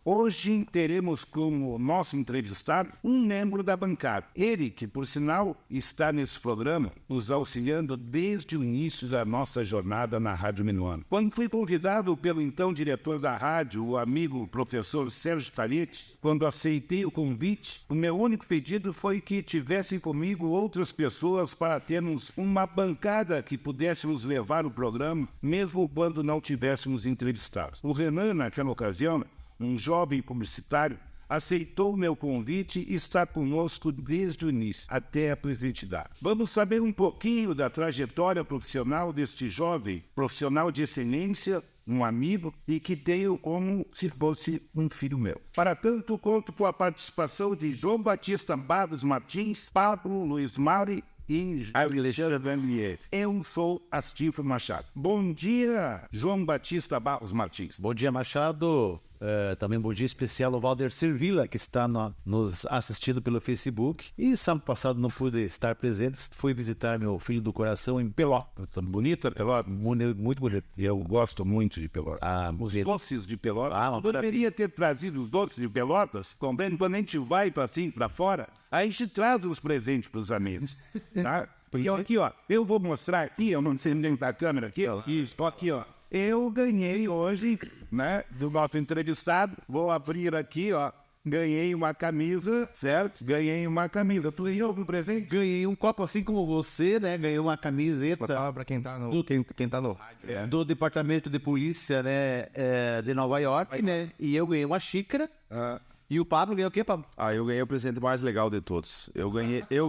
Hoje teremos como nosso entrevistado um membro da bancada. Ele, que por sinal está nesse programa, nos auxiliando desde o início da nossa jornada na Rádio Minuano. Quando fui convidado pelo então diretor da rádio, o amigo professor Sérgio Talete, quando aceitei o convite, o meu único pedido foi que tivessem comigo outras pessoas para termos uma bancada que pudéssemos levar o programa, mesmo quando não tivéssemos entrevistados. O Renan, naquela ocasião, um jovem publicitário, aceitou o meu convite e está conosco desde o início, até a presente data. Vamos saber um pouquinho da trajetória profissional deste jovem, profissional de excelência, um amigo, e que tenho como se fosse um filho meu. Para tanto, conto com a participação de João Batista Barros Martins, Pablo Luiz Mari e Alexandre Vanlier. Eu sou Astinfo Machado. Bom dia, João Batista Barros Martins. Bom dia, Machado. Também bom dia especial ao Valder Servilla, que está nos assistindo pelo Facebook. E sábado passado não pude estar presente, fui visitar meu filho do coração em Pelotas. Bonita Pelotas? Muito bonito. Eu gosto muito de Pelotas. Os doces de Pelotas. Eu deveria ter trazido os doces de Pelotas, compreende? Quando a gente vai para fora, a gente traz os presentes para os amigos, tá? Porque aqui, ó, eu vou mostrar aqui, eu não sei dentro da câmera aqui, ó, aqui, ó. Eu ganhei hoje, né, do nosso entrevistado, vou abrir aqui, ó, ganhei uma camisa, certo? Ganhei uma camisa. Tu ganhou algum presente? Ganhei um copo assim como você, né? Ganhei uma camiseta. Fala pra quem tá no, quem tá no rádio. Do Departamento de Polícia, né, de Nova York, né? E eu ganhei uma xícara. E o Pablo ganhou o quê, Pablo? Eu ganhei o presente mais legal de todos. Eu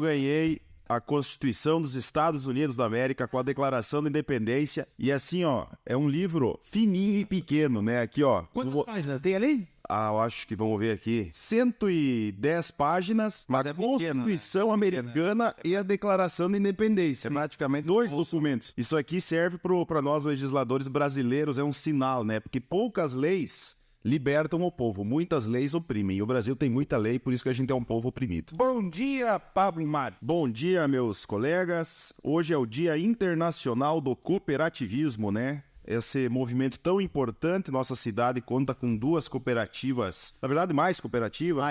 ganhei a Constituição dos Estados Unidos da América com a Declaração da Independência. E assim, ó, é um livro fininho e pequeno, né? Aqui, ó. Quantas páginas tem ali? Eu acho que vamos ver aqui. 110 páginas, mas a Constituição Americana e a Declaração da Independência. É praticamente 2 documentos. Isso aqui serve para nós legisladores brasileiros, é um sinal, né? Porque poucas leis libertam o povo, muitas leis oprimem. E o Brasil tem muita lei, por isso que a gente é um povo oprimido. Bom dia, Pablo Mari. Bom dia, meus colegas. Hoje é o Dia Internacional do Cooperativismo, né? Esse movimento tão importante, nossa cidade conta com 2 cooperativas, na verdade mais cooperativas,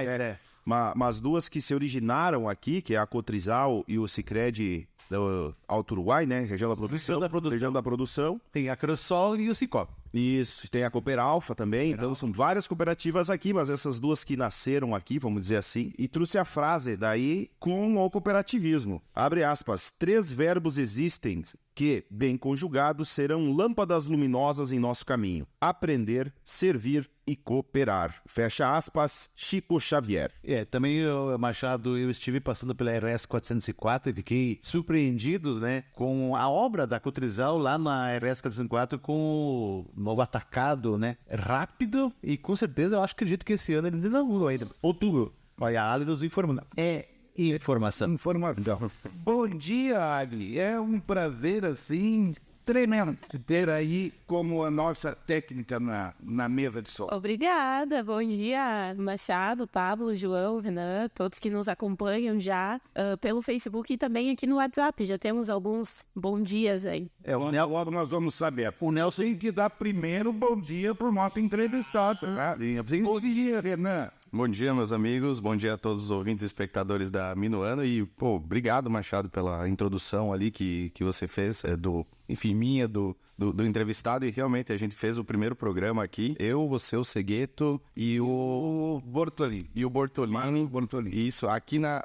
mas 2 que se originaram aqui, que é a Cotrizal e o Sicredi do Alto Uruguai, né? Região da produção. Tem a Cressol e o Cicobi. Isso, tem a Cooperalfa também, então são várias cooperativas aqui, mas essas 2 que nasceram aqui, vamos dizer assim, e trouxe a frase daí com o cooperativismo. Abre aspas, 3 verbos existem que, bem conjugados, serão lâmpadas luminosas em nosso caminho. Aprender, servir e cooperar. Fecha aspas, Chico Xavier. Também, Machado, eu estive passando pela RS 404 e fiquei surpreendido, né, com a obra da Cotrizal lá na RS 404 com o novo atacado, né, rápido e com certeza eu acredito que esse ano eles inauguram ainda. Outubro. Olha, a Ali nos informando. Informação. Bom dia, Agli. É um prazer, assim, tremendo ter aí como a nossa técnica na mesa de som. Obrigada. Bom dia, Machado, Pablo, João, Renan, todos que nos acompanham já pelo Facebook e também aqui no WhatsApp. Já temos alguns bom dias aí. Logo nós vamos saber. O Nelson tem que dar primeiro bom dia para o nosso entrevistado. Né? Bom dia, Renan. Bom dia, meus amigos. Bom dia a todos os ouvintes e espectadores da Minuano. E, obrigado, Machado, pela introdução ali que você fez, minha, do entrevistado. E realmente a gente fez o primeiro programa aqui. Eu, você, o Segueto e o Bortolini. Isso, aqui na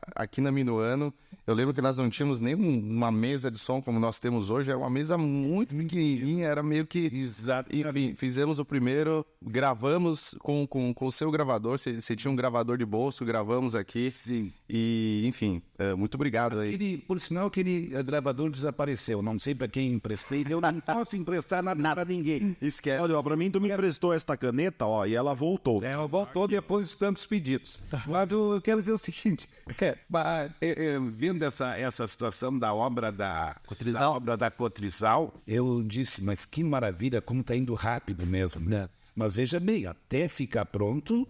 Minuano. Eu lembro que nós não tínhamos nem uma mesa de som como nós temos hoje. Era uma mesa muito pequenininha, era meio que... Exato. Enfim, fizemos o primeiro, gravamos com o seu gravador. Você tinha um gravador de bolso, gravamos aqui. Sim. E, enfim, muito obrigado aí. Por sinal, aquele gravador desapareceu. Não sei para quem emprestei. Eu não posso emprestar nada para ninguém. Esquece. Olha, pra mim, tu me emprestou esta caneta, ó, e ela voltou. Ela voltou depois de tantos pedidos. Mas eu quero dizer o seguinte, vendo essa situação da obra da Cotrizal, eu disse, mas que maravilha, como está indo rápido mesmo, né? Mas veja bem, até ficar pronto,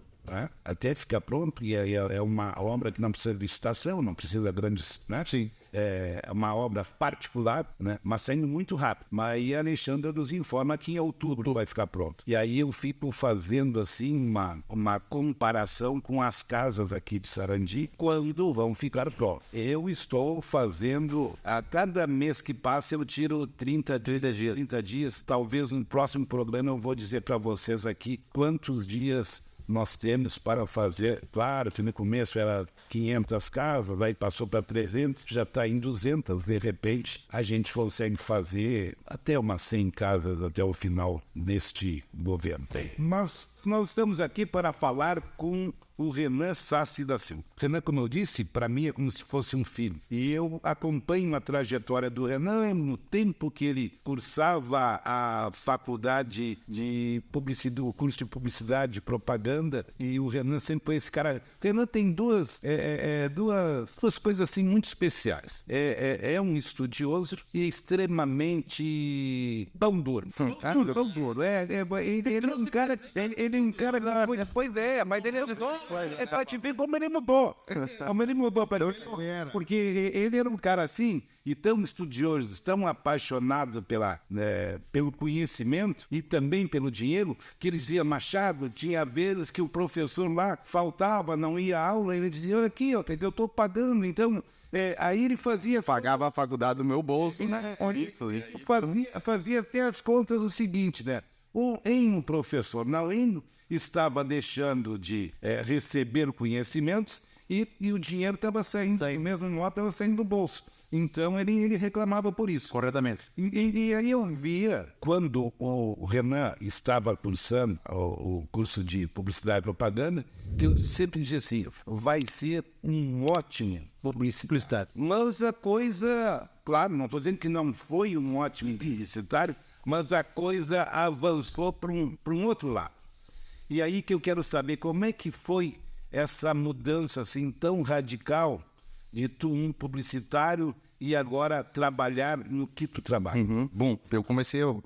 e é uma obra que não precisa de licitação, não precisa de grandes, né? Sim. uma obra particular, né? Mas saindo muito rápido. Mas aí a Alexandra nos informa que em outubro vai ficar pronto. E aí eu fico fazendo assim uma comparação com as casas aqui de Sarandi, quando vão ficar prontas. Eu estou fazendo, a cada mês que passa eu tiro 30 dias. Talvez no próximo programa eu vou dizer para vocês aqui quantos dias nós temos para fazer. Claro que no começo era 500 casas, aí passou para 300, já está em 200. De repente, a gente consegue fazer até umas 100 casas até o final deste governo. Mas nós estamos aqui para falar com o Renan Sassi da Silva. Renan, como eu disse, para mim é como se fosse um filho. E eu acompanho a trajetória do Renan no tempo que ele cursava a faculdade de publicidade, o curso de publicidade e propaganda. E o Renan sempre foi esse cara. O Renan tem duas coisas assim muito especiais. É um estudioso e extremamente pão duro. Pão duro. Ele é um cara. Ele é um cara. Pois é, mas ele é pra te ver como ele mudou. Como ele mudou pra ti. Porque ele era um cara assim, e tão estudioso, tão apaixonado pelo conhecimento e também pelo dinheiro, que ele dizia, Machado, tinha vezes que o professor lá faltava, não ia à aula, ele dizia, olha aqui, ó, eu estou pagando, então... aí ele pagava a faculdade do meu bolso, né? Fazia até as contas o seguinte, né? Um professor não estava deixando de receber conhecimentos e o dinheiro estava saindo, mesmo nota estava saindo do bolso. Então ele reclamava por isso. Corretamente. E aí eu via, quando o Renan estava cursando o curso de publicidade e propaganda, que eu sempre dizia assim, vai ser um ótimo publicitário. Mas a coisa, claro, não estou dizendo que não foi um ótimo publicitário, mas a coisa avançou para um outro lado. E aí que eu quero saber como é que foi essa mudança assim tão radical de tu um publicitário e agora trabalhar no que tu trabalha. Bom, eu comecei, eu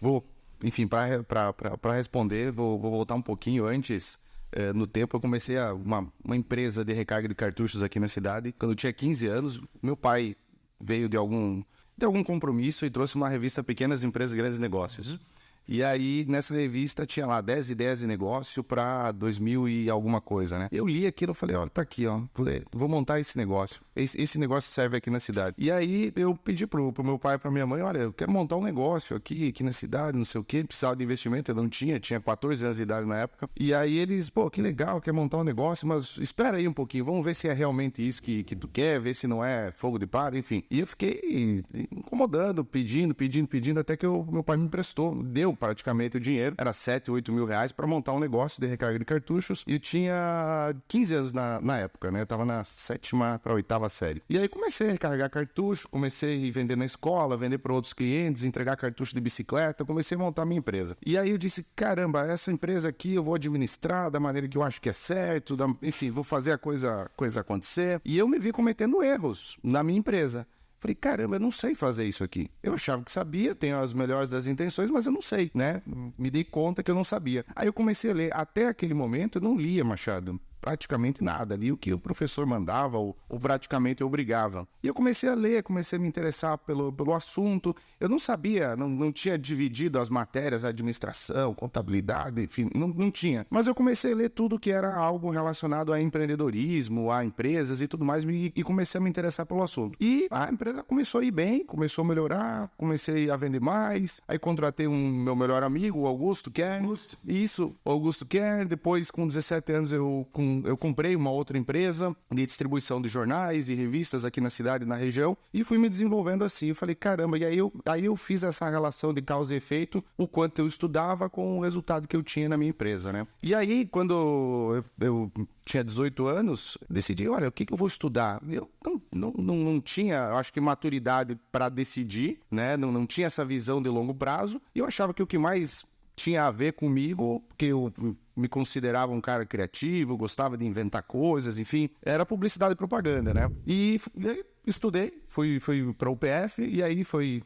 vou, enfim, para responder, vou voltar um pouquinho antes. No tempo eu comecei uma empresa de recarga de cartuchos aqui na cidade. Quando eu tinha 15 anos, meu pai veio de algum compromisso e trouxe uma revista Pequenas Empresas e Grandes Negócios. E aí, nessa revista, tinha lá 10 ideias de negócio para 2000 e alguma coisa, né? Eu li aquilo e falei, ó, tá aqui, ó, vou montar esse negócio. Esse negócio serve aqui na cidade. E aí, eu pedi pro meu pai e pra minha mãe, olha, eu quero montar um negócio aqui na cidade, não sei o quê, precisava de investimento, eu não tinha 14 anos de idade na época. E aí eles, pô, que legal, quer montar um negócio, mas espera aí um pouquinho, vamos ver se é realmente isso que tu quer, ver se não é fogo de palha, enfim. E eu fiquei incomodando, pedindo, até que meu pai me emprestou, deu praticamente o dinheiro, era 7, 8 mil reais para montar um negócio de recarga de cartuchos, e eu tinha 15 anos na época, né? Eu tava na 7ª para 8ª série. E aí comecei a recarregar cartucho, comecei a vender na escola, vender para outros clientes, entregar cartucho de bicicleta, comecei a montar minha empresa. E aí eu disse, caramba, essa empresa aqui eu vou administrar da maneira que eu acho que é certo, enfim, vou fazer a coisa acontecer. E eu me vi cometendo erros na minha empresa. Falei, caramba, eu não sei fazer isso aqui. Eu achava que sabia, tenho as melhores das intenções, mas eu não sei, né? Me dei conta que eu não sabia. Aí eu comecei a ler. Até aquele momento eu não lia, Machado, praticamente nada. Ali o que o professor mandava ou praticamente obrigava. E eu comecei a ler, comecei a me interessar pelo assunto. Eu não sabia, não tinha dividido as matérias, administração, contabilidade, enfim, não tinha. Mas eu comecei a ler tudo que era algo relacionado a empreendedorismo, a empresas e tudo mais, e comecei a me interessar pelo assunto. E a empresa começou a ir bem, começou a melhorar, comecei a vender mais. Aí contratei meu melhor amigo, o Augusto Kern. Isso, o Augusto Kern. Depois, com 17 anos, eu comprei uma outra empresa de distribuição de jornais e revistas aqui na cidade, na região, e fui me desenvolvendo assim. Eu falei, caramba, e aí eu fiz essa relação de causa e efeito, o quanto eu estudava com o resultado que eu tinha na minha empresa, né? E aí, quando eu tinha 18 anos, decidi, olha, o que eu vou estudar? Eu não tinha, eu acho que maturidade para decidir, né? Não tinha essa visão de longo prazo, e eu achava que o que mais tinha a ver comigo, porque eu me considerava um cara criativo, gostava de inventar coisas, enfim, era publicidade e propaganda, né? E estudei, fui para o UPF, e aí foi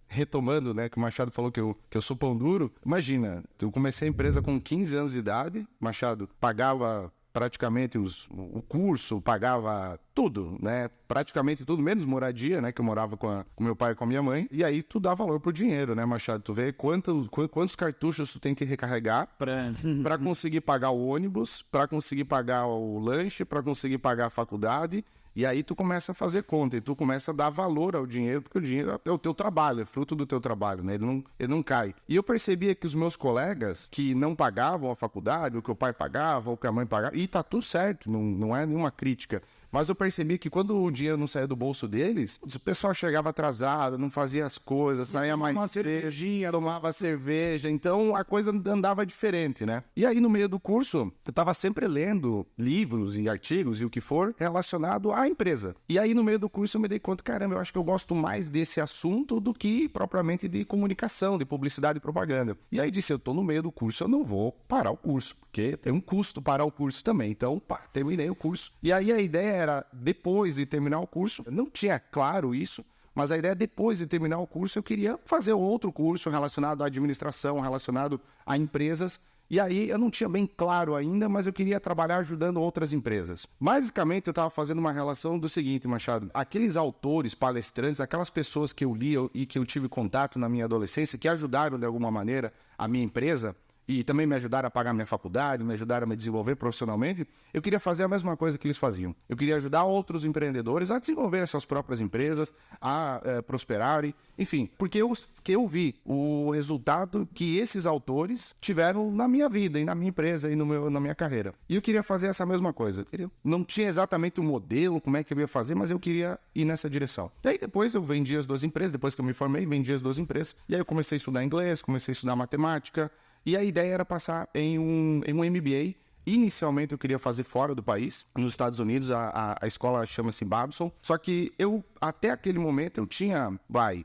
retomando, né, que o Machado falou que eu sou pão duro. Imagina, eu comecei a empresa com 15 anos de idade, Machado pagava praticamente o curso, pagava tudo, né? Praticamente tudo, menos moradia, né? Que eu morava com meu pai e com a minha mãe. E aí tu dá valor pro dinheiro, né, Machado? Tu vê quantos cartuchos tu tem que recarregar para conseguir pagar o ônibus, para conseguir pagar o lanche, para conseguir pagar a faculdade. E aí tu começa a fazer conta e tu começa a dar valor ao dinheiro, porque o dinheiro é o teu trabalho, é fruto do teu trabalho, né? Ele não cai. E eu percebia que os meus colegas que não pagavam a faculdade, ou que o pai pagava, ou que a mãe pagava, e tá tudo certo, não é nenhuma crítica. Mas eu percebi que quando o dinheiro não saía do bolso deles, o pessoal chegava atrasado, não fazia as coisas, saía mais cervejinha, tomava cerveja, então a coisa andava diferente, né? E aí no meio do curso, eu tava sempre lendo livros e artigos e o que for relacionado à empresa. E aí no meio do curso eu me dei conta, caramba, eu acho que eu gosto mais desse assunto do que propriamente de comunicação, de publicidade e propaganda. E aí disse, eu tô no meio do curso, eu não vou parar o curso, porque tem um custo parar o curso também. Então, terminei o curso. E aí a ideia era, depois de terminar o curso, eu não tinha claro isso, mas a ideia, depois de terminar o curso, eu queria fazer outro curso relacionado à administração, relacionado a empresas. E aí eu não tinha bem claro ainda, mas eu queria trabalhar ajudando outras empresas. Basicamente, eu estava fazendo uma relação do seguinte, Machado. Aqueles autores, palestrantes, aquelas pessoas que eu li e que eu tive contato na minha adolescência, que ajudaram de alguma maneira a minha empresa, e também me ajudaram a pagar minha faculdade, me ajudaram a me desenvolver profissionalmente, eu queria fazer a mesma coisa que eles faziam. Eu queria ajudar outros empreendedores a desenvolver as suas próprias empresas, a prosperarem, enfim, porque eu vi o resultado que esses autores tiveram na minha vida, e na minha empresa, e na minha carreira. E eu queria fazer essa mesma coisa. Não tinha exatamente um modelo, como é que eu ia fazer, mas eu queria ir nessa direção. E aí depois eu vendi as duas empresas, depois que eu me formei, vendi as duas empresas, e aí eu comecei a estudar inglês, comecei a estudar matemática. E a ideia era passar em um MBA. Inicialmente eu queria fazer fora do país, nos Estados Unidos, a escola chama-se Babson. Só que eu, até aquele momento, eu tinha,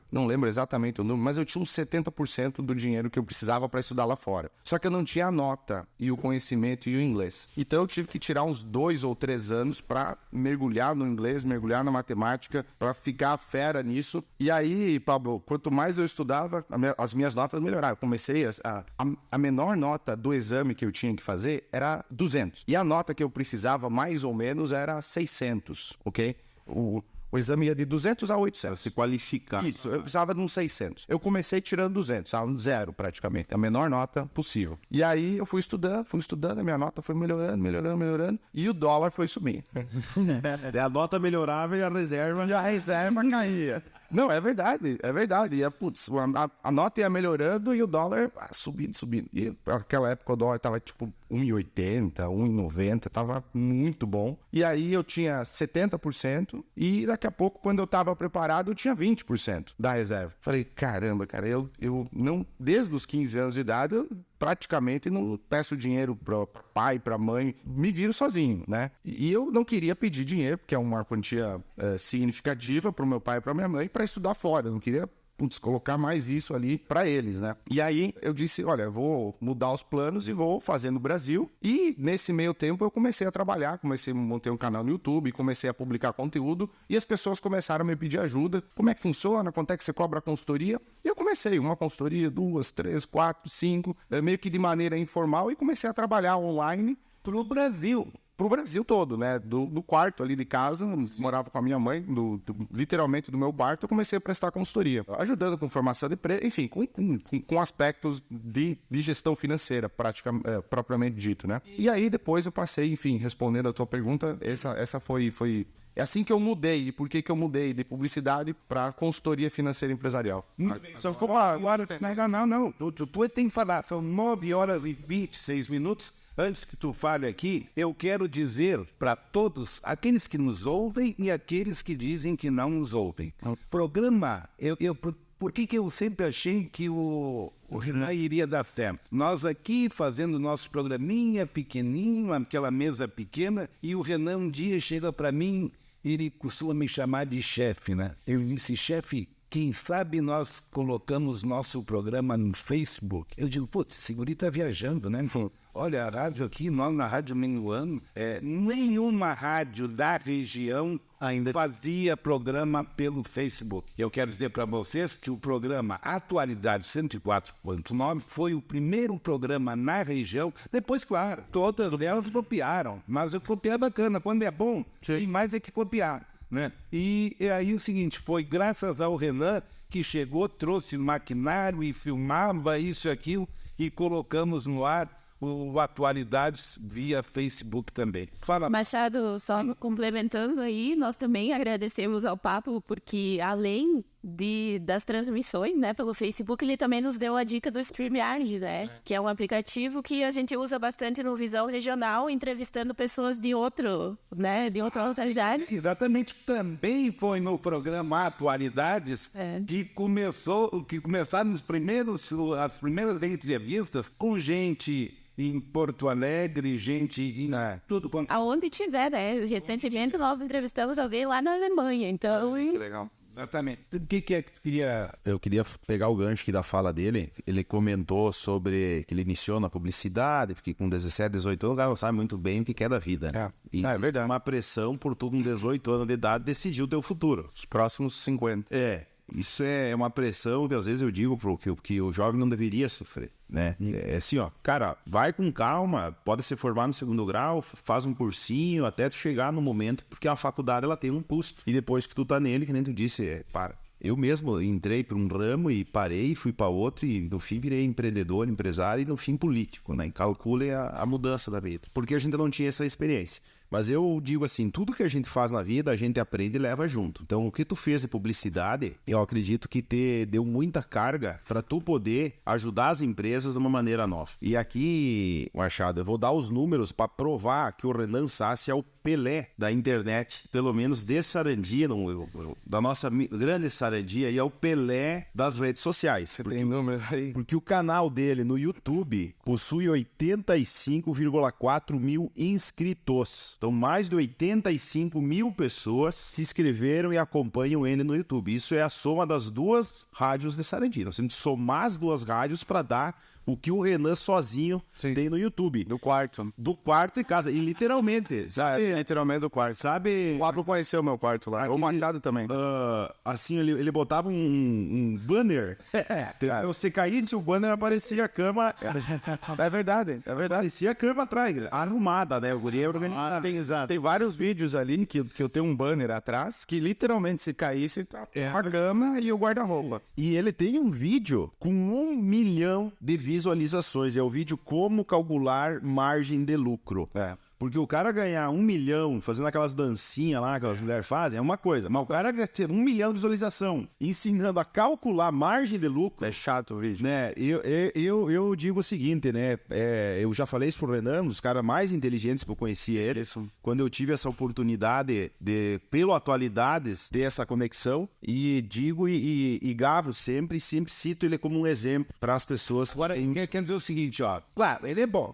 não lembro exatamente o número, mas eu tinha uns 70% do dinheiro que eu precisava para estudar lá fora. Só que eu não tinha a nota e o conhecimento e o inglês. Então eu tive que tirar uns 2 ou 3 anos para mergulhar no inglês, mergulhar na matemática, para ficar fera nisso. E aí, Pablo, quanto mais eu estudava, as minhas notas melhoravam. Eu comecei a menor nota do exame que eu tinha que fazer era 200. E a nota que eu precisava, mais ou menos, era 600, ok? O exame ia de 200 a 800. Se qualificar. Isso, eu precisava de uns 600. Eu comecei tirando 200, um zero praticamente, a menor nota possível. E aí eu fui estudando, a minha nota foi melhorando, e o dólar foi subindo. A nota melhorava e a reserva caía. Não, é verdade. E a nota ia melhorando e o dólar subindo. E naquela época o dólar tava tipo 1,80, 1,90, tava muito bom. E aí eu tinha 70% e daqui a pouco, quando eu tava preparado, eu tinha 20% da reserva. Falei, caramba, cara, eu não, desde os 15 anos de idade, eu praticamente não peço dinheiro para pai, para mãe, me viro sozinho, né? E eu não queria pedir dinheiro, porque é uma quantia significativa para o meu pai e para minha mãe, para estudar fora. Eu não queria colocar mais isso ali para eles, né? E aí eu disse, olha, vou mudar os planos e vou fazer no Brasil. E nesse meio tempo eu comecei a trabalhar, montei um canal no YouTube, comecei a publicar conteúdo e as pessoas começaram a me pedir ajuda. Como é que funciona? Quanto é que você cobra a consultoria? E eu comecei uma consultoria, 2, 3, 4, 5, meio que de maneira informal, e comecei a trabalhar online pro Brasil todo, né? Do quarto ali de casa, morava com a minha mãe, literalmente do meu quarto, eu comecei a prestar consultoria, ajudando com formação de preço, enfim, com aspectos de gestão financeira, propriamente dito, né? E aí depois eu passei, enfim, respondendo a tua pergunta, essa foi... É assim que eu mudei. E por que eu mudei de publicidade para consultoria financeira empresarial? Só ficou agora. Não. Tu tem que falar. São 9 horas e 26 minutos. Antes que tu fale aqui, eu quero dizer para todos, aqueles que nos ouvem e aqueles que dizem que não nos ouvem. O programa, por que eu sempre achei que o Renan iria dar certo? Nós aqui fazendo nosso programinha pequenininho, aquela mesa pequena, e o Renan um dia chega para mim, ele costuma me chamar de chefe, né? Eu disse, chefe, quem sabe nós colocamos nosso programa no Facebook? Eu digo, putz, esse guri tá viajando, né? olha, a rádio aqui, nós na Rádio Minuano, nenhuma rádio da região ainda fazia programa pelo Facebook. Eu quero dizer para vocês que o programa Atualidade 104.9 foi o primeiro programa na região. Depois, claro, todas elas copiaram, mas eu copiar é bacana. Quando é bom, tem mais é que copiar, né? E aí o seguinte, foi graças ao Renan que chegou, trouxe maquinário e filmava isso e aquilo e colocamos no ar o Atualidades via Facebook também. Fala. Machado, só complementando aí, nós também agradecemos ao Pablo, porque além das transmissões, né, pelo Facebook, ele também nos deu a dica do StreamYard, né, que é um aplicativo que a gente usa bastante no Visão Regional, entrevistando pessoas de outra localidade. Exatamente, também foi no programa Atualidades que começaram as primeiras entrevistas com gente em Porto Alegre, gente em tudo quanto... Aonde tiver, né? Recentemente nós entrevistamos alguém lá na Alemanha, então... Que legal. Exatamente. O que é que tu queria... Eu queria pegar o gancho aqui da fala dele. Ele comentou sobre que ele iniciou na publicidade, porque com 17, 18 anos o cara não sabe muito bem o que quer da vida. E é verdade. Uma pressão por tu com 18 anos de idade decidir o teu futuro. Os próximos 50. Isso é uma pressão que às vezes eu digo que o jovem não deveria sofrer, né? É assim, ó, cara, vai com calma, pode se formar no segundo grau, faz um cursinho até tu chegar no momento, porque a faculdade ela tem um custo. E depois que tu tá nele, que nem tu disse, para. Eu mesmo entrei para um ramo e parei, fui para outro e no fim virei empreendedor, empresário e no fim político, né? E calcule a mudança da vida, porque a gente não tinha essa experiência. Mas eu digo assim, tudo que a gente faz na vida, a gente aprende e leva junto. Então, o que tu fez de publicidade, eu acredito que te deu muita carga para tu poder ajudar as empresas de uma maneira nova. E aqui, Machado, eu vou dar os números para provar que o Renan Sassi é o Pelé da internet, pelo menos desse Sarandi, da nossa grande Sarandi, aí é o Pelé das redes sociais. Você tem números aí? Porque o canal dele no YouTube possui 85,4 mil inscritos. Então, mais de 85 mil pessoas se inscreveram e acompanham ele no YouTube. Isso é a soma das duas rádios de Sarandi. Nós temos que somar as duas rádios para dar o que o Renan sozinho tem no YouTube. Do quarto. Do quarto em casa. E literalmente. Sabe? Literalmente do quarto. Sabe? O Pablo conheceu o meu quarto lá. O Machado também. Assim, ele botava um banner. Você caísse, o banner aparecia a cama. É verdade. Aparecia a cama atrás. Arrumada, né? O guri é organizado. Tem vários vídeos ali que eu tenho um banner atrás que literalmente se caísse, tá a cama e o guarda-roupa. E ele tem um vídeo com 1 milhão de visualizações. É o vídeo Como Calcular Margem de Lucro. Porque o cara ganhar 1 milhão fazendo aquelas dancinhas lá que as mulheres fazem é uma coisa. Mas o cara ter 1 milhão de visualização ensinando a calcular margem de lucro... É chato o vídeo. Né? Eu digo o seguinte, né? Eu já falei isso pro Renan, um dos caras mais inteligentes que eu conheci ele. Isso. Quando eu tive essa oportunidade de, pelo Atualidades, ter essa conexão. E digo e gavo sempre cito ele como um exemplo para as pessoas. Agora, quer dizer o seguinte, ó. Claro, ele é bom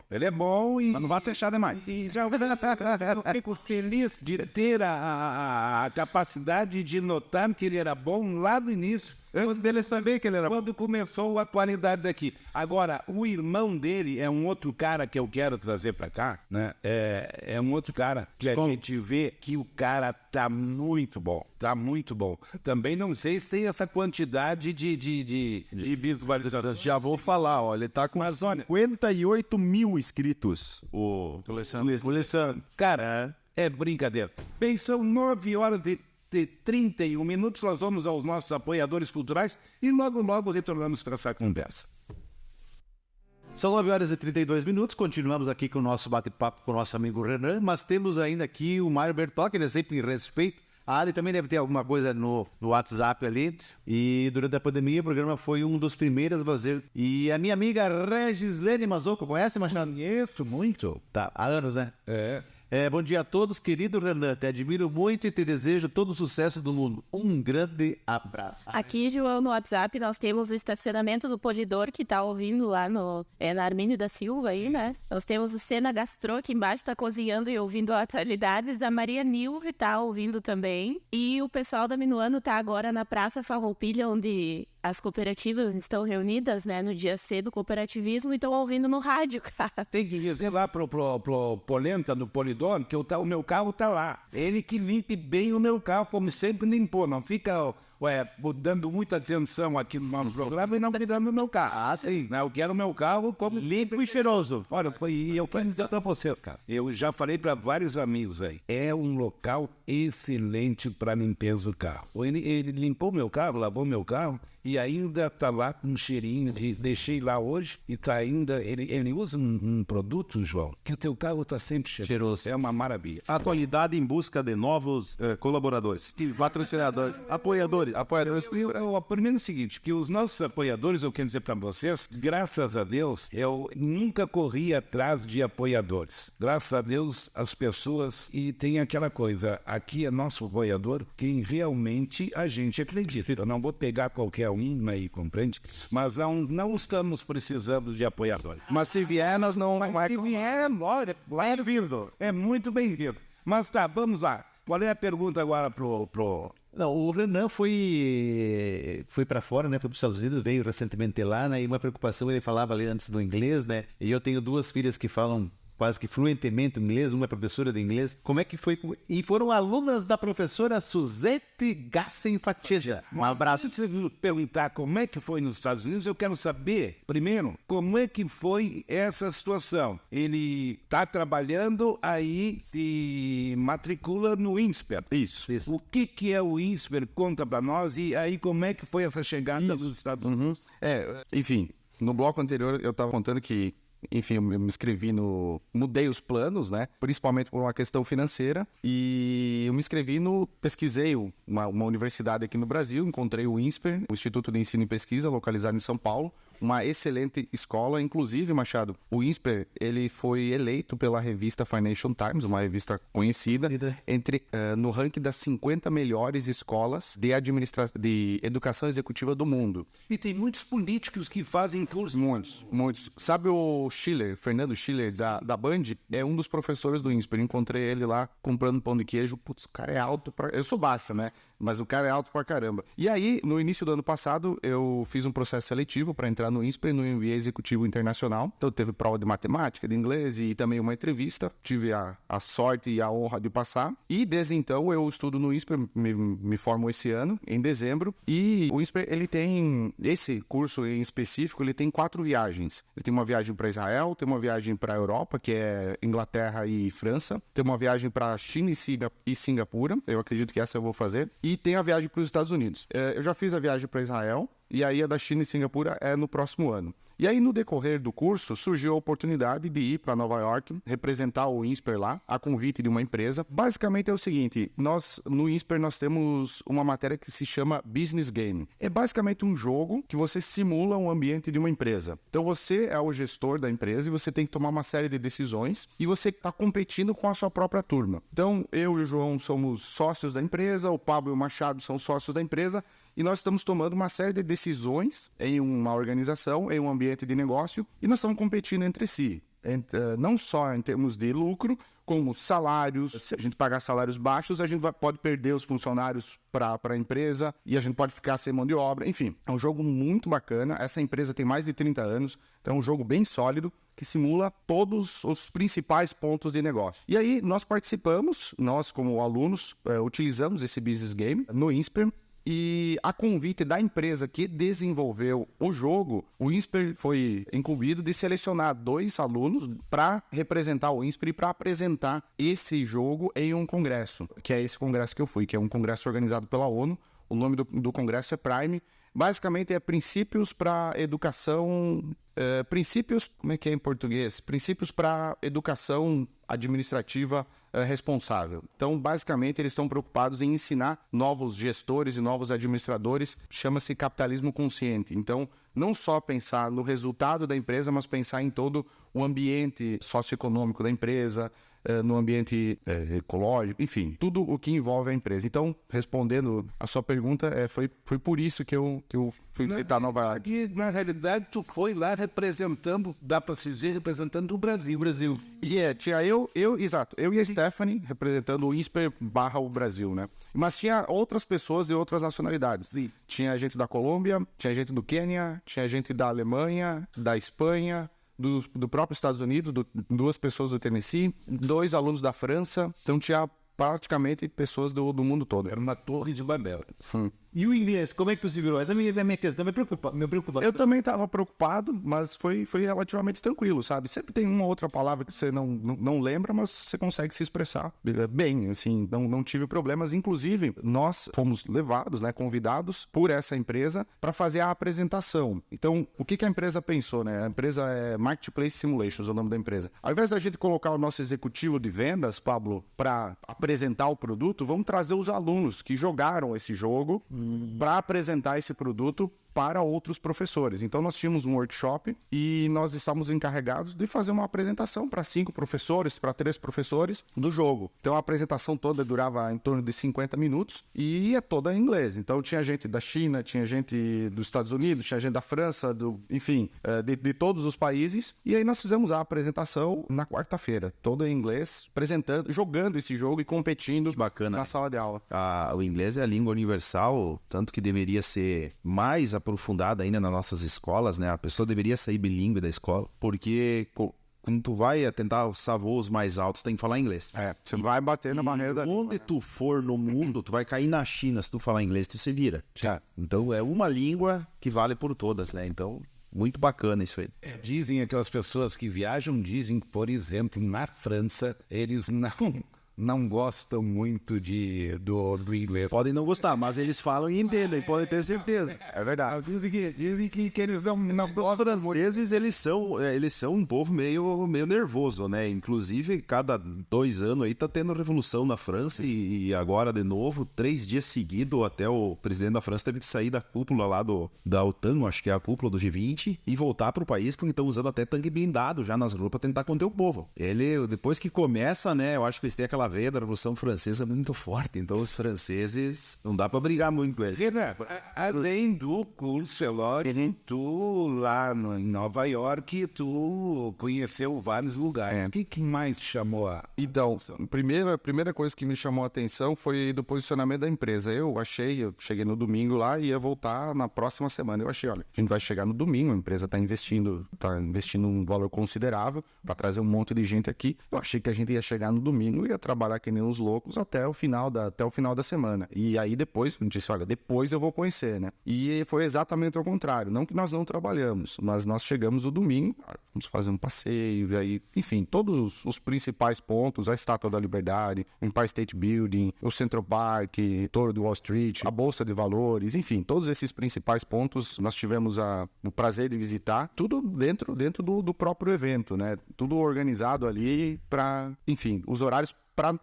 e... Mas não vai fechar demais. Eu fico feliz de ter a capacidade de notar que ele era bom lá no início. Antes dele saber que ele era bom. Quando começou a Atualidades aqui. Agora, o irmão dele é um outro cara que eu quero trazer pra cá, né? É um outro cara que a gente vê que o cara tá muito bom. Tá muito bom. Também não sei se tem essa quantidade de visualizações. Já vou falar, ó. Ele tá com 58 mil inscritos. O Alessandro. Cara, é brincadeira. Bem, são 9 horas e 31 minutos. Nós vamos aos nossos apoiadores culturais e logo retornamos para essa conversa. São 9 horas e 32 minutos, continuamos aqui com o nosso bate-papo com o nosso amigo Renan, mas temos ainda aqui o Mário Bertocchi, ele sempre em respeito. A Ali também deve ter alguma coisa no WhatsApp ali. E durante a pandemia o programa foi um dos primeiros a fazer. E a minha amiga Regislene Mazzocco, conhece, Machado? Conheço muito. Tá, há anos, né? Bom dia a todos, querido Renan, te admiro muito e te desejo todo o sucesso do mundo. Um grande abraço. Aqui, João, no WhatsApp, nós temos o estacionamento do Polidor, que tá ouvindo lá na Armínio da Silva aí, né? Nós temos o Cena Gastro, aqui embaixo, tá cozinhando e ouvindo Atualidades. A Maria Nilve tá ouvindo também. E o pessoal da Minuano tá agora na Praça Farroupilha, onde as cooperativas estão reunidas, né, no dia C do cooperativismo e estão ouvindo no rádio, cara. Tem que dizer lá pro Polenta, no Polidoro, que o meu carro tá lá. Ele que limpe bem o meu carro, como sempre limpou. Não fica dando muita atenção aqui no nosso programa e não cuidando do meu carro. Ah, sim. Eu quero o meu carro como Limpo e cheiroso. Olha, e eu quero dizer para vocês, cara. Eu já falei para vários amigos aí. É um local excelente para limpeza do carro. Ele limpou meu carro, lavou meu carro e ainda tá lá com um cheirinho. Deixei lá hoje e tá ainda. Ele usa um produto, João, que o teu carro tá sempre cheiroso. É uma maravilha. Atualidade em busca de novos colaboradores, patrocinadores, apoiadores. Primeiro é o seguinte, que os nossos apoiadores, eu quero dizer para vocês, graças a Deus, eu nunca corri atrás de apoiadores. Graças a Deus, as pessoas, e tem aquela coisa, aqui é nosso apoiador, quem realmente a gente acredita. Eu não vou pegar qualquer um aí, compreende? Mas não estamos precisando de apoiadores. Mas se vier, nós não... Se vier, bem-vindo. É muito bem-vindo. Mas tá, vamos lá. Qual é a pergunta agora pro... Não, o Renan foi para fora, né? Foi para os Estados Unidos, veio recentemente lá, né? E uma preocupação, ele falava ali antes do inglês, né? E eu tenho 2 filhas que falam quase que fluentemente inglês, uma é professora de inglês. Como é que foi? E foram alunas da professora Suzette Gassen-Fatija. Um abraço. Se você perguntar como é que foi nos Estados Unidos, eu quero saber, primeiro, como é que foi essa situação. Ele está trabalhando, aí se matricula no INSPER. Isso. O que é o INSPER? Conta para nós. E aí como é que foi essa chegada nos Estados Unidos? Enfim, no bloco anterior eu estava contando que, enfim, eu me inscrevi mudei os planos, né? Principalmente por uma questão financeira. E eu me inscrevi pesquisei uma universidade aqui no Brasil, encontrei o INSPER, o Instituto de Ensino e Pesquisa, localizado em São Paulo. Uma excelente escola, inclusive, Machado, o INSPER, ele foi eleito pela revista Financial Times, uma revista conhecida, no ranking das 50 melhores escolas de educação executiva do mundo. E tem muitos políticos que fazem cursos. Muitos. Sabe o Schiller, Fernando Schiller, da Band? É um dos professores do INSPER. Encontrei ele lá comprando pão de queijo. Putz, o cara é alto eu sou baixo, né? Mas o cara é alto pra caramba. E aí, no início do ano passado, eu fiz um processo seletivo para entrar no INSPER, no MBA Executivo Internacional. Então, teve prova de matemática, de inglês e também uma entrevista. Tive a sorte e a honra de passar. E desde então, eu estudo no INSPER, me formo esse ano, em dezembro. E o INSPER, ele tem, esse curso em específico, ele tem 4 viagens. Ele tem uma viagem para Israel, tem uma viagem para a Europa, que é Inglaterra e França. Tem uma viagem para China e Singapura. Eu acredito que essa eu vou fazer. E tem a viagem para os Estados Unidos. Eu já fiz a viagem para Israel, e aí a da China e Singapura é no próximo ano. E aí, no decorrer do curso, surgiu a oportunidade de ir para Nova York, representar o INSPER lá, a convite de uma empresa. Basicamente é o seguinte, no INSPER nós temos uma matéria que se chama Business Game. É basicamente um jogo que você simula um ambiente de uma empresa. Então você é o gestor da empresa e você tem que tomar uma série de decisões e você está competindo com a sua própria turma. Então eu e o João somos sócios da empresa, o Pablo e o Machado são sócios da empresa, e nós estamos tomando uma série de decisões em uma organização, em um ambiente de negócio, e nós estamos competindo entre si. Não só em termos de lucro, como salários. Se a gente pagar salários baixos, a gente pode perder os funcionários para a empresa e a gente pode ficar sem mão de obra. Enfim, é um jogo muito bacana. Essa empresa tem mais de 30 anos, então é um jogo bem sólido que simula todos os principais pontos de negócio. E aí nós participamos, nós como alunos, utilizamos esse business game no INSPER. E a convite da empresa que desenvolveu o jogo, o INSPER foi incumbido de selecionar 2 alunos para representar o INSPER e para apresentar esse jogo em um congresso, que é esse congresso que eu fui, que é um congresso organizado pela ONU. O nome do congresso é Prime. Basicamente é princípios para educação... como é que é em português? Princípios para educação administrativa responsável. Então, basicamente, eles estão preocupados em ensinar novos gestores e novos administradores, chama-se capitalismo consciente. Então, não só pensar no resultado da empresa, mas pensar em todo o ambiente socioeconômico da empresa, no ambiente ecológico, enfim, tudo o que envolve a empresa. Então, respondendo a sua pergunta, foi por isso que eu fui visitar Nova York. E, na realidade, tu foi lá representando, dá para se dizer, representando o Brasil. Tinha eu e a Stephanie representando o INSPER / o Brasil, né? Mas tinha outras pessoas de outras nacionalidades. Sim. Tinha gente da Colômbia, tinha gente do Quênia, tinha gente da Alemanha, da Espanha, do próprio Estados Unidos, 2 pessoas do Tennessee, 2 alunos da França. Então tinha praticamente pessoas do mundo todo. Era uma torre de Babel. E o inglês, como é que tu se virou? Essa é a minha questão, me preocupa. Eu também estava preocupado, mas foi relativamente tranquilo, sabe? Sempre tem uma outra palavra que você não lembra, mas você consegue se expressar bem, assim, não tive problemas. Inclusive, nós fomos levados, né, convidados por essa empresa para fazer a apresentação. Então, o que a empresa pensou, né? A empresa é Marketplace Simulations, é o nome da empresa. Ao invés da gente colocar o nosso executivo de vendas, Pablo, para apresentar o produto, vamos trazer os alunos que jogaram esse jogo para apresentar esse produto para outros professores. Então, nós tínhamos um workshop e nós estávamos encarregados de fazer uma apresentação para 5 professores, para 3 professores do jogo. Então, a apresentação toda durava em torno de 50 minutos e é toda em inglês. Então, tinha gente da China, tinha gente dos Estados Unidos, tinha gente da França, enfim, de todos os países. E aí nós fizemos a apresentação na quarta-feira, toda em inglês, apresentando, jogando esse jogo e competindo na sala de aula. O inglês é a língua universal, tanto que deveria ser mais aprofundada ainda nas nossas escolas, né? A pessoa deveria sair bilíngue da escola, porque quando tu vai tentar alçar voos mais altos, tem que falar inglês. Você vai bater na barreira da língua. Onde tu for no mundo, tu vai cair na China, se tu falar inglês, tu se vira. Então é uma língua que vale por todas, né? Então, muito bacana isso aí. Dizem aquelas pessoas que viajam, dizem que, por exemplo, na França, eles não gostam muito do inglês. Podem não gostar, mas eles falam e entendem, podem ter certeza. É verdade. Dizem que eles não Os gostam. franceses, eles são um povo meio nervoso, né? Inclusive, cada 2 anos aí tá tendo revolução na França e agora, de novo, 3 dias seguidos, até o presidente da França teve que sair da cúpula lá da OTAN, acho que é a cúpula do G20, e voltar pro país, porque estão usando até tanque blindado já nas ruas pra tentar conter o povo. Depois que começa, né, eu acho que eles têm aquela veia da Revolução Francesa muito forte, então os franceses não dá pra brigar muito com eles. Renan, além do curso Elório, tu lá em Nova York, tu conheceu vários lugares. O que mais te chamou a Então, a primeira coisa que me chamou a atenção foi do posicionamento da empresa. Eu cheguei no domingo lá e ia voltar na próxima semana. Eu achei, olha, a gente vai chegar no domingo, a empresa está investindo um valor considerável para trazer um monte de gente aqui. Eu achei que a gente ia chegar no domingo e ia trabalhar que nem uns loucos até o final da semana. E aí depois, a gente disse, olha, depois eu vou conhecer, né? E foi exatamente ao contrário. Não que nós não trabalhamos, mas nós chegamos no domingo, vamos fazer um passeio, e aí, enfim, todos os principais pontos, a Estátua da Liberdade, o Empire State Building, o Central Park, Torre de Wall Street, a Bolsa de Valores, enfim, todos esses principais pontos nós tivemos o prazer de visitar, tudo dentro do próprio evento, né? Tudo organizado ali para, enfim, os horários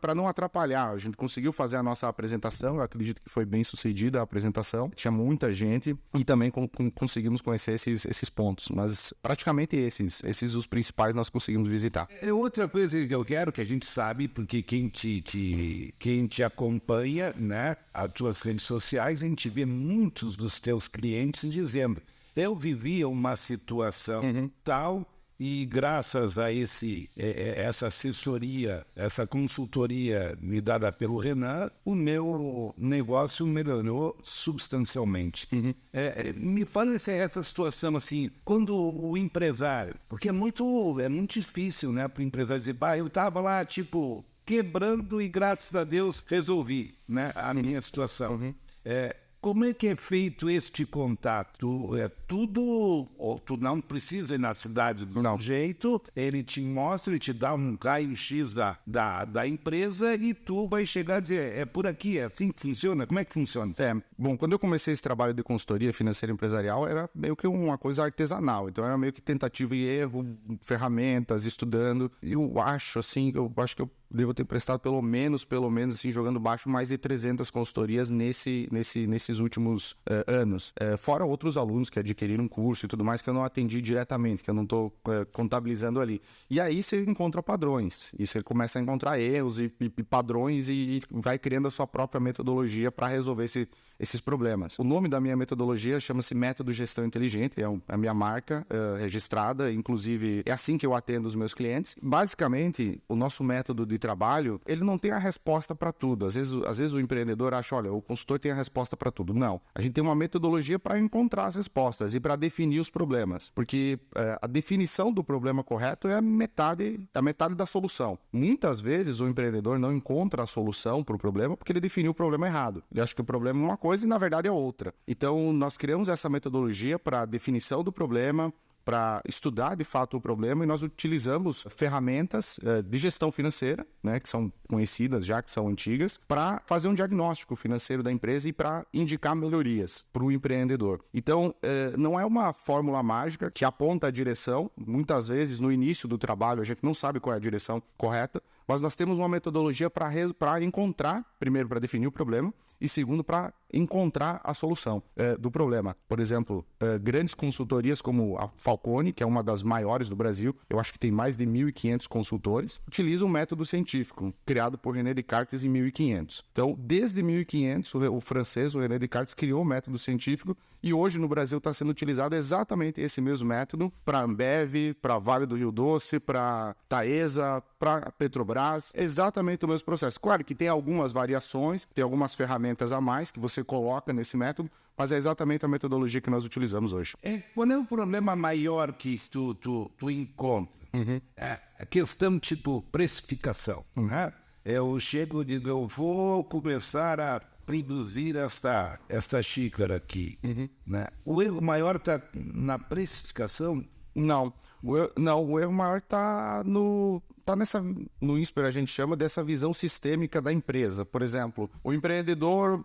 para não atrapalhar. A gente conseguiu fazer a nossa apresentação, eu acredito que foi bem sucedida a apresentação, tinha muita gente e também conseguimos conhecer esses pontos, mas praticamente esses os principais nós conseguimos visitar. Outra coisa que eu quero, que a gente sabe, porque quem te acompanha, né, as tuas redes sociais, a gente vê muitos dos teus clientes dizendo, eu vivia uma situação tal, e graças a essa assessoria, essa consultoria me dada pelo Renan, o meu negócio melhorou substancialmente. Me fala essa situação assim, quando o empresário, porque é muito difícil, né, para o empresário dizer, eu estava lá, tipo, quebrando e graças a Deus resolvi, né, a minha situação. Como é que é feito este contato? É tudo, ou tu não precisa ir na cidade do sujeito, ele te mostra, ele te dá um raio-x da empresa e tu vai chegar e dizer, é por aqui, é assim que funciona? Como é que funciona? Bom, quando eu comecei esse trabalho de consultoria financeira empresarial, era meio que uma coisa artesanal, então era meio que tentativa e erro, ferramentas, estudando. Eu acho que eu devo ter prestado pelo menos assim, jogando baixo, mais de 300 consultorias nesses nesses últimos anos. Fora outros alunos que adquiriram um curso e tudo mais que eu não atendi diretamente, que eu não estou contabilizando ali. E aí você encontra padrões, e você começa a encontrar erros e padrões e vai criando a sua própria metodologia para resolver esses problemas. O nome da minha metodologia chama-se Método Gestão Inteligente, é a minha marca registrada, inclusive é assim que eu atendo os meus clientes. Basicamente, o nosso método de trabalho, ele não tem a resposta para tudo. Às vezes o empreendedor acha, olha, o consultor tem a resposta para tudo. Não. A gente tem uma metodologia para encontrar as respostas e para definir os problemas, porque a definição do problema correto é a metade da solução. Muitas vezes o empreendedor não encontra a solução para o problema porque ele definiu o problema errado. Ele acha que o problema é uma coisa e na verdade é outra. Então nós criamos essa metodologia para a definição do problema, para estudar de fato o problema, e nós utilizamos ferramentas de gestão financeira, né, que são conhecidas já, que são antigas, para fazer um diagnóstico financeiro da empresa e para indicar melhorias para o empreendedor. Então, não é uma fórmula mágica que aponta a direção. Muitas vezes, no início do trabalho, a gente não sabe qual é a direção correta, mas nós temos uma metodologia para encontrar, primeiro, para definir o problema, e segundo, para encontrar a solução do problema. Por exemplo, grandes consultorias como a Falcone, que é uma das maiores do Brasil, eu acho que tem mais de 1.500 consultores, utilizam um método científico criado por René Descartes em 1500. Então, desde 1500, o francês, o René Descartes, criou o método científico, e hoje no Brasil está sendo utilizado exatamente esse mesmo método para Ambev, para Vale do Rio Doce, para Taesa, para Petrobras, exatamente o mesmo processo. Claro que tem algumas variações, tem algumas ferramentas a mais que você coloca nesse método, mas é exatamente a metodologia que nós utilizamos hoje. Qual é o problema maior que tu encontra? A questão tipo precificação. Né? Eu vou começar a produzir esta xícara aqui. Né? O erro maior está na precificação? Não, o erro maior está no INSPER, a gente chama dessa visão sistêmica da empresa. Por exemplo, o empreendedor,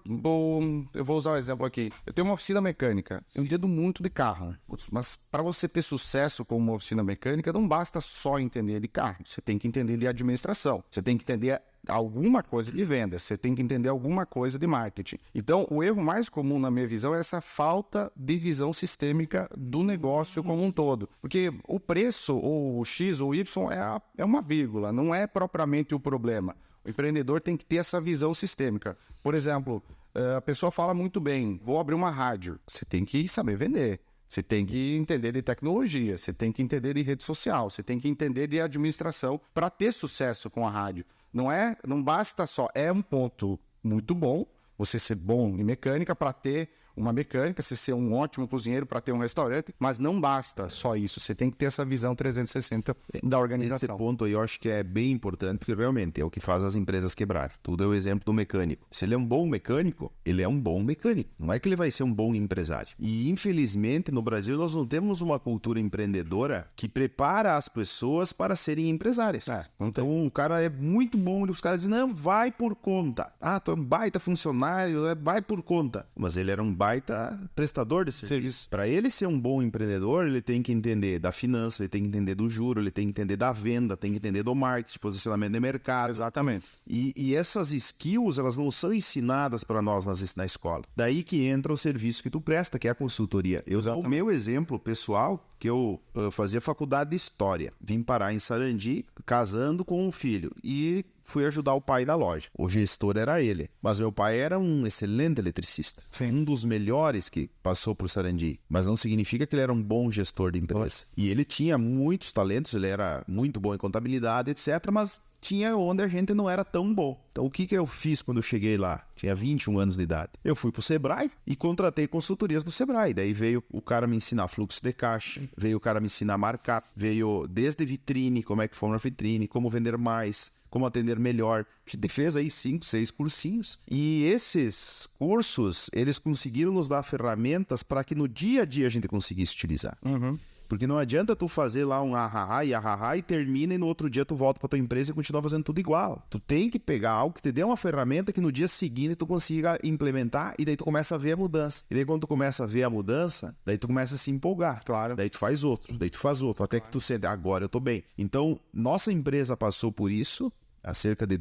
eu vou usar um exemplo aqui. Eu tenho uma oficina mecânica, eu entendo muito de carro, mas para você ter sucesso com uma oficina mecânica, não basta só entender de carro, você tem que entender de administração, você tem que entender alguma coisa de venda, você tem que entender alguma coisa de marketing. Então, o erro mais comum na minha visão é essa falta de visão sistêmica do negócio como um todo. Porque o preço, ou o X ou o Y, é uma vírgula, não é propriamente o problema. O empreendedor tem que ter essa visão sistêmica. Por exemplo, a pessoa fala muito bem, vou abrir uma rádio. Você tem que saber vender. Você tem que entender de tecnologia, você tem que entender de rede social, você tem que entender de administração para ter sucesso com a rádio. Não basta só, é um ponto muito bom você ser bom em mecânica para ter uma mecânica, você ser um ótimo cozinheiro para ter um restaurante, mas não basta só isso, você tem que ter essa visão 360 da organização. Esse ponto aí eu acho que é bem importante, porque realmente é o que faz as empresas quebrar. Tudo é o exemplo do mecânico. Se ele é um bom mecânico, ele é um bom mecânico. Não é que ele vai ser um bom empresário. E infelizmente no Brasil nós não temos uma cultura empreendedora que prepara as pessoas para serem empresárias. Então o cara é muito bom e os caras dizem, não, vai por conta. Tu é um baita funcionário, vai por conta. Mas ele era um baita prestador de serviço. Para ele ser um bom empreendedor, ele tem que entender da finança, ele tem que entender do juro, ele tem que entender da venda, tem que entender do marketing, posicionamento de mercado. Exatamente. E essas skills, elas não são ensinadas para nós na escola. Daí que entra o serviço que tu presta, que é a consultoria. O meu exemplo pessoal, que eu fazia faculdade de História. Vim parar em Sarandi, casando com um filho. E fui ajudar o pai na loja. O gestor era ele. Mas meu pai era um excelente eletricista. Um dos melhores que passou por Sarandi. Mas não significa que ele era um bom gestor de empresa. E ele tinha muitos talentos, ele era muito bom em contabilidade, etc. Mas tinha onde a gente não era tão bom. Então, o que eu fiz quando eu cheguei lá? Tinha 21 anos de idade. Eu fui pro Sebrae e contratei consultorias do Sebrae. Daí veio o cara me ensinar fluxo de caixa, veio o cara me ensinar markup, veio desde vitrine, como é que forma a vitrine, como vender mais, como atender melhor. A gente fez aí 5, 6 cursinhos. E esses cursos, eles conseguiram nos dar ferramentas para que no dia a dia a gente conseguisse utilizar. Porque não adianta tu fazer lá um ahahá e termina e no outro dia tu volta pra tua empresa e continua fazendo tudo igual. Tu tem que pegar algo que te dê uma ferramenta que no dia seguinte tu consiga implementar e daí tu começa a ver a mudança. E daí quando tu começa a ver a mudança, daí tu começa a se empolgar. Claro. Daí tu faz outro, até que tu cede, agora eu tô bem. Então, nossa empresa passou por isso há cerca de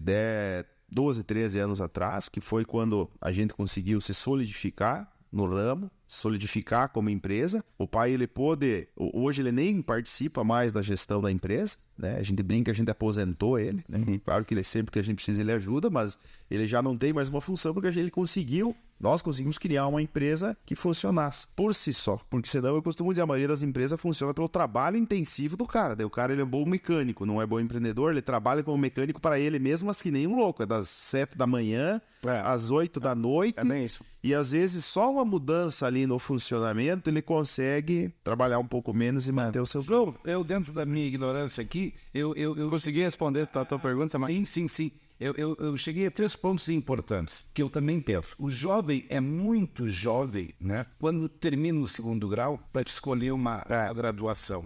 12, 13 anos atrás, que foi quando a gente conseguiu se solidificar no ramo, solidificar como empresa. O pai, ele pôde... Hoje ele nem participa mais da gestão da empresa, né? A gente brinca que a gente aposentou ele, né? Claro que ele sempre que a gente precisa ele ajuda, mas ele já não tem mais uma função porque ele conseguiu... Nós conseguimos criar uma empresa que funcionasse por si só. Porque senão eu costumo dizer, a maioria das empresas funciona pelo trabalho intensivo do cara. Daí o cara, ele é um bom mecânico, não é bom empreendedor, ele trabalha como mecânico para ele mesmo, mas que nem um louco. É das 7 da manhã às 8 da noite. É bem isso. E às vezes só uma mudança ali no funcionamento, ele consegue trabalhar um pouco menos e manter o seu... João, eu dentro da minha ignorância aqui, eu Consegui responder a tua pergunta, mas... Sim. Eu cheguei a 3 pontos importantes, que eu também penso. O jovem é muito jovem, né? Quando termina o 2º grau, para escolher uma graduação.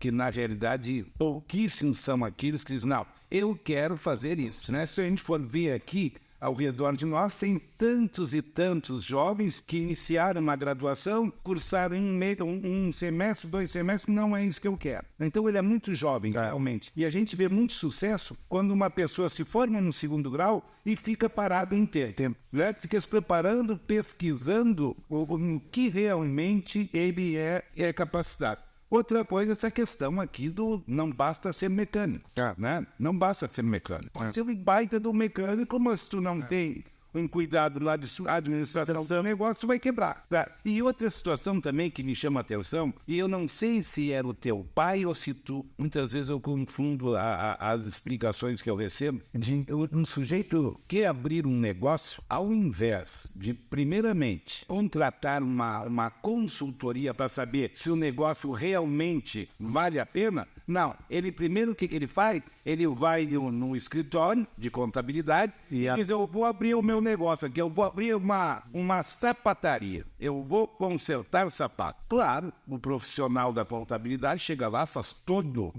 Que, na realidade, pouquíssimos são aqueles que dizem, não, eu quero fazer isso, né? Se a gente for ver aqui, ao redor de nós, tem tantos e tantos jovens que iniciaram uma graduação, cursaram um semestre, 2 semestres, não é isso que eu quero. Então ele é muito jovem, realmente. E a gente vê muito sucesso quando uma pessoa se forma no 2º grau e fica parado em tempo. Né? Fica se preparando, pesquisando o que realmente ele é capacitado. Outra coisa, essa questão aqui do não basta ser mecânico, né? Não basta ser mecânico. Pode ser um baita do mecânico, mas se tu não tem um cuidado lá de administração do negócio, vai quebrar. Tá? E outra situação também que me chama a atenção, e eu não sei se era o teu pai ou se tu, muitas vezes eu confundo as explicações que eu recebo, de um sujeito quer abrir um negócio, ao invés de, primeiramente, contratar uma consultoria para saber se o negócio realmente vale a pena, não. Ele primeiro, o que ele faz? Ele vai no escritório de contabilidade e diz, eu vou abrir o meu negócio aqui, eu vou abrir uma sapataria, eu vou consertar sapato. Claro, o profissional da contabilidade chega lá, faz toda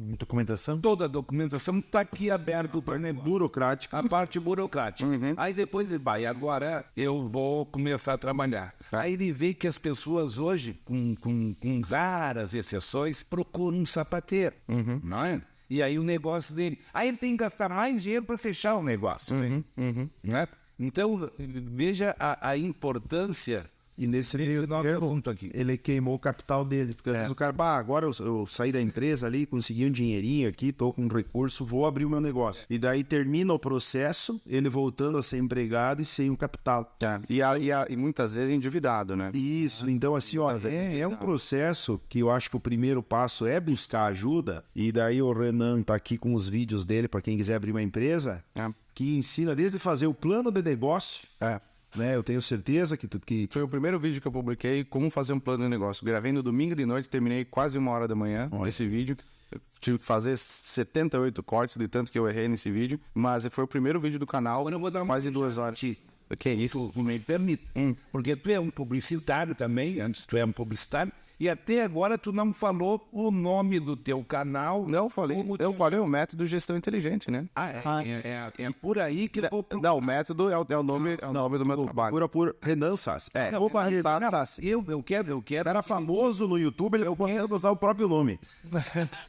a documentação, está aqui aberto para burocrática, a parte burocrática. Aí depois ele vai, agora eu vou começar a trabalhar. Aí ele vê que as pessoas hoje, com raras exceções, procuram um sapateiro, não é? E aí o negócio dele... Aí ele tem que gastar mais dinheiro para fechar o negócio. Né? Então, veja a importância... E nesse ponto aqui, ele queimou o capital dele. Porque às vezes o cara, agora eu saí da empresa ali, consegui um dinheirinho aqui, tô com um recurso, vou abrir o meu negócio. E daí termina o processo, ele voltando a ser empregado e sem o capital. E muitas vezes endividado, né? Isso, então assim, ó, é um processo que eu acho que o primeiro passo é buscar ajuda. E daí o Renan tá aqui com os vídeos dele, para quem quiser abrir uma empresa, que ensina desde fazer o plano de negócio. Né, eu tenho certeza que Foi o primeiro vídeo que eu publiquei, como fazer um plano de negócio. Gravei no domingo de noite, terminei quase 1h da manhã esse vídeo. Eu tive que fazer 78 cortes de tanto que eu errei nesse vídeo. Mas foi o primeiro vídeo do canal, eu vou dar quase 2 horas. Que é isso? Me permite. Porque tu é um publicitário também, antes tu é um publicitário, e até agora tu não falou o nome do teu canal. Não, eu falei o método gestão inteligente, né? É por aí que... Não, o método é o nome do meu trabalho. Procura por Renan Sassi. Renan Sassi. Eu quero... Era famoso no YouTube, ele consegue usar o próprio nome.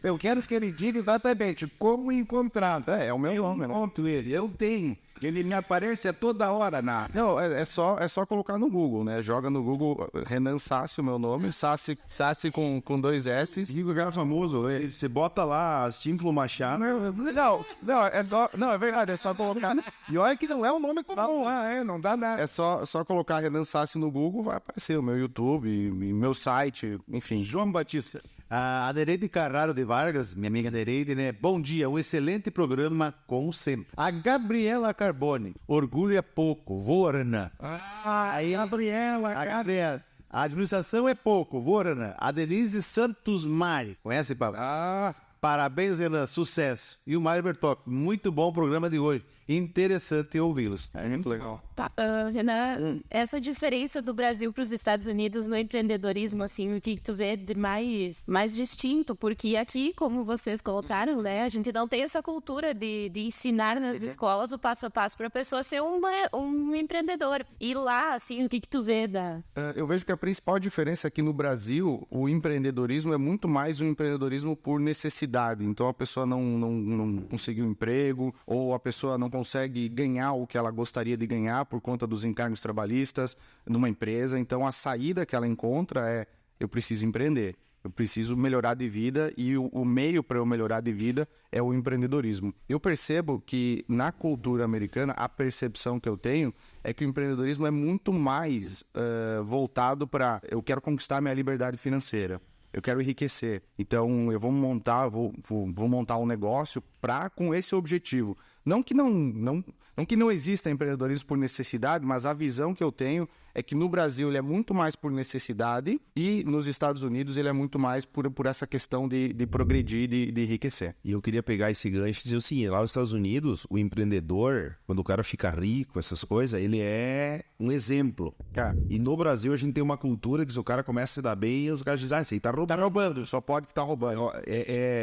Eu quero que ele diga exatamente como encontrar. É o meu nome, né? Encontro ele, eu tenho. Ele me aparece a toda hora na... Não, é só colocar no Google, né? Joga no Google Renan Sassi, o meu nome. Sassi com 2 S. Digo que era famoso, você bota lá as Tímplo Machado. Não, é verdade, é só colocar. E olha que não é um nome comum. Não dá nada. É só colocar Renan Sassi no Google, vai aparecer o meu YouTube, meu site, enfim. João Batista. A Nereide Carraro de Vargas, minha amiga Nereide, né? Bom dia, um excelente programa, como sempre. A Gabriela Carbone, orgulho é pouco, voa, Renan. Aí a Gabriela. A administração é pouco, voa, Renan. A Denise Santos Mari, conhece, Pablo? Parabéns, Renan, sucesso. E o Mário Bertocchi, muito bom o programa de hoje. Interessante ouvi-los. É muito legal. Renan, essa diferença do Brasil para os Estados Unidos no empreendedorismo, assim, o que tu vê de mais distinto? Porque aqui, como vocês colocaram, né, a gente não tem essa cultura de ensinar nas escolas o passo a passo para a pessoa ser um empreendedor. E lá, assim, o que tu vê da... Eu vejo que a principal diferença aqui no Brasil, o empreendedorismo é muito mais um empreendedorismo por necessidade. necessidade. Então a pessoa não conseguiu emprego, ou a pessoa não consegue ganhar o que ela gostaria de ganhar por conta dos encargos trabalhistas numa empresa. Então a saída que ela encontra é: eu preciso empreender. Eu preciso melhorar de vida, e o meio para eu melhorar de vida é o empreendedorismo. Eu percebo que na cultura americana, a percepção que eu tenho é que o empreendedorismo é muito mais voltado para: eu quero conquistar minha liberdade financeira, eu quero enriquecer. Então eu vou montar um negócio com esse objetivo. Não que não exista empreendedorismo por necessidade, mas a visão que eu tenho é que no Brasil ele é muito mais por necessidade, e nos Estados Unidos ele é muito mais por essa questão de progredir, de enriquecer. E eu queria pegar esse gancho e dizer o seguinte: lá nos Estados Unidos, o empreendedor, quando o cara fica rico, essas coisas, ele é um exemplo. E no Brasil a gente tem uma cultura que se o cara começa a se dar bem, os caras dizem: esse aí tá roubando. Tá roubando, só pode estar roubando.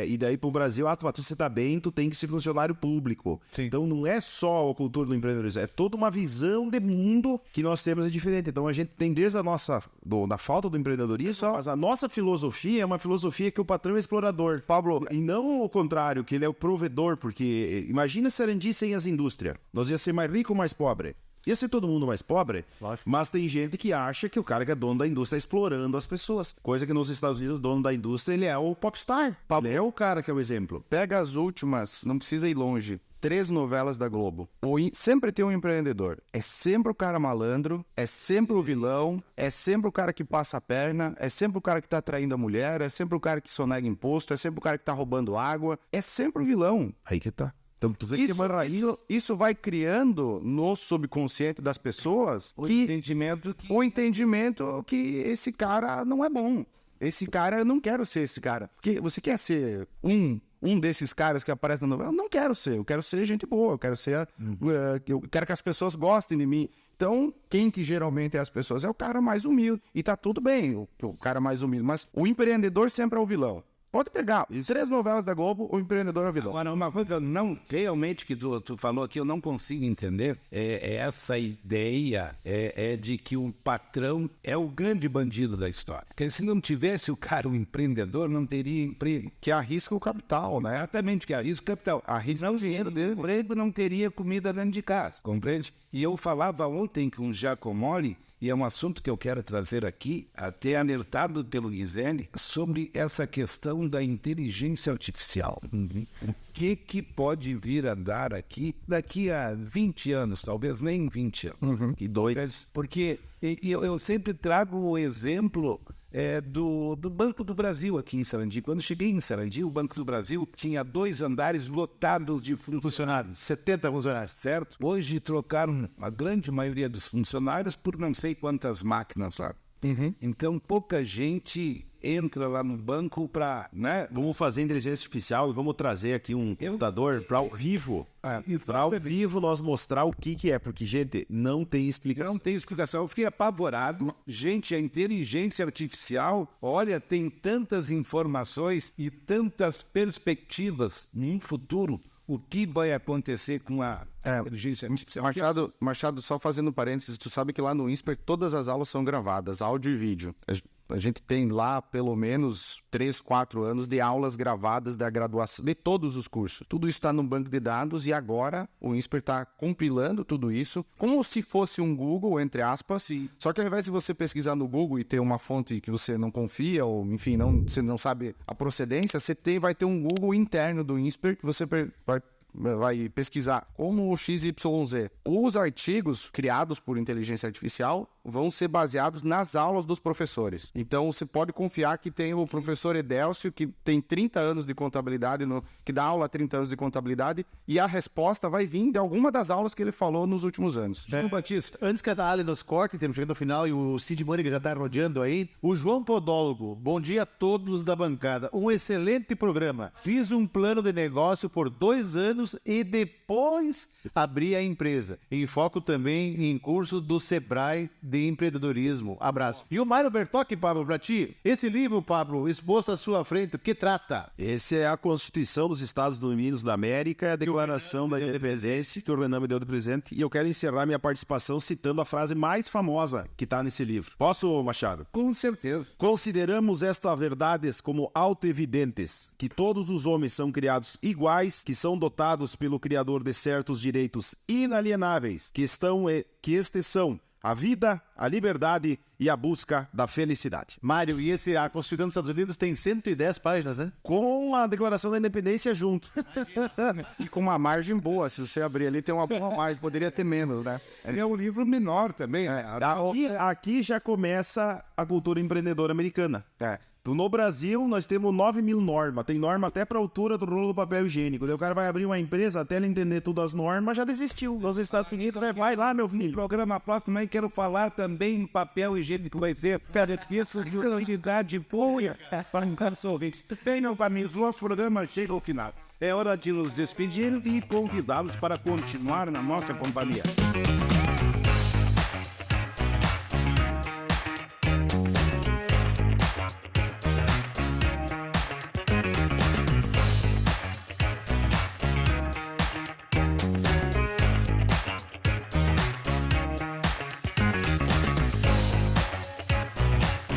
E daí pro Brasil, tu você tá bem, tu tem que ser funcionário público. Sim. Então não é só a cultura do empreendedorismo, é toda uma visão de mundo que nós temos, é diferente. Então a gente tem desde da falta do empreendedorismo, mas a nossa filosofia é uma filosofia que o patrão é explorador, Pablo, e não o contrário, que ele é o provedor, porque imagina Sarandi sem as indústrias, nós ia ser mais rico ou mais pobre? Ia ser todo mundo mais pobre, mas tem gente que acha que o cara que é dono da indústria está explorando as pessoas. Coisa que nos Estados Unidos, o dono da indústria, ele é o popstar. Ele é o cara que é o exemplo. Pega as últimas, não precisa ir longe, 3 novelas da Globo. Sempre tem um empreendedor. É sempre o cara malandro, é sempre o vilão, é sempre o cara que passa a perna, é sempre o cara que tá traindo a mulher, é sempre o cara que sonega imposto, é sempre o cara que tá roubando água, é sempre o vilão. Aí que tá. Então, tu vê isso vai criando no subconsciente das pessoas o entendimento que esse cara não é bom. Esse cara, eu não quero ser esse cara. Porque você quer ser um desses caras que aparece na novela? Eu não quero ser. Eu quero ser gente boa. Eu quero ser... eu quero que as pessoas gostem de mim. Então, quem que geralmente é as pessoas? É o cara mais humilde. E tá tudo bem, o cara mais humilde. Mas o empreendedor sempre é o vilão. Pode pegar. 3 novelas da Globo, o empreendedor é o vilão. Agora, uma coisa que eu não... Realmente, que tu falou aqui, eu não consigo entender, é essa ideia de que o patrão é o grande bandido da história. Porque se não tivesse o cara, o empreendedor, não teria emprego. Que arrisca o capital, né? Exatamente, que arrisca o capital. Arrisca o dinheiro dele. Emprego, não teria comida dentro de casa, compreende? E eu falava ontem com o Giacomoli, e é um assunto que eu quero trazer aqui, até alertado pelo Guizeni, sobre essa questão da inteligência artificial. O que pode vir a dar aqui daqui a 20 anos, talvez nem 20 anos. Que doido. Porque eu sempre trago o exemplo do Banco do Brasil aqui em Sarandi. Quando cheguei em Sarandi, o Banco do Brasil tinha 2 andares lotados de funcionários. 70 funcionários. Certo? Hoje trocaram a grande maioria dos funcionários por não sei quantas máquinas lá. Então pouca gente entra lá no banco para, né? Vamos fazer inteligência artificial e vamos trazer aqui um computador para ao vivo. Para ao vivo nós mostrar o que é, porque, gente, não tem explicação. Não tem explicação. Eu fiquei apavorado. Gente, a inteligência artificial, olha, tem tantas informações e tantas perspectivas no futuro. O que vai acontecer com a inteligência artificial? Machado, só fazendo parênteses, tu sabe que lá no INSPER todas as aulas são gravadas, áudio e vídeo. A gente tem lá pelo menos 3, 4 anos de aulas gravadas da graduação, de todos os cursos. Tudo isso está no banco de dados e agora o INSPER está compilando tudo isso como se fosse um Google, entre aspas. Sim. Só que ao invés de você pesquisar no Google e ter uma fonte que você não confia, ou enfim, você não sabe a procedência, vai ter um Google interno do INSPER que você vai pesquisar como o XYZ. Os artigos criados por inteligência artificial vão ser baseados nas aulas dos professores. Então, você pode confiar que tem o professor Edélcio, que tem 30 anos de contabilidade, que dá aula há 30 anos de contabilidade, e a resposta vai vir de alguma das aulas que ele falou nos últimos anos. João Batista, antes que a Ali nos corte, estamos chegando ao final e o Cid Mônica já está rodeando aí, o João Podólogo, bom dia a todos da bancada, um excelente programa. Fiz um plano de negócio por 2 anos e depois abri a empresa. Em foco também em curso do Sebrae de empreendedorismo. Abraço. E o Mário Bertocchi, Pablo, pra ti, esse livro, Pablo, exposto à sua frente, o que trata? Esse é a Constituição dos Estados Unidos da América, a Declaração da Independência, que o Renan me deu de presente, e eu quero encerrar minha participação citando a frase mais famosa que está nesse livro. Posso, Machado? Com certeza. Consideramos estas verdades como autoevidentes, que todos os homens são criados iguais, que são dotados pelo Criador de certos direitos inalienáveis, que estes são a vida, a liberdade e a busca da felicidade. Mário, e a Constituição dos Estados Unidos tem 110 páginas, né? Com a Declaração da Independência junto. E com uma margem boa, se você abrir ali tem uma boa margem, poderia ter menos, né? É um livro menor também. Aqui já começa a cultura empreendedora americana. É. Então, no Brasil, nós temos 9.000 normas. Tem norma até para a altura do rolo do papel higiênico. Daí o cara vai abrir uma empresa, até ele entender todas as normas, já desistiu. Nos Estados Unidos, vai lá, meu No filho. programa próximo aí quero falar também em papel higiênico, vai ser benefícios de utilidade boa para os nossos ouvintes. Bem, meus amigos, nosso programa chega ao final. É hora de nos despedir e convidá-los para continuar na nossa companhia.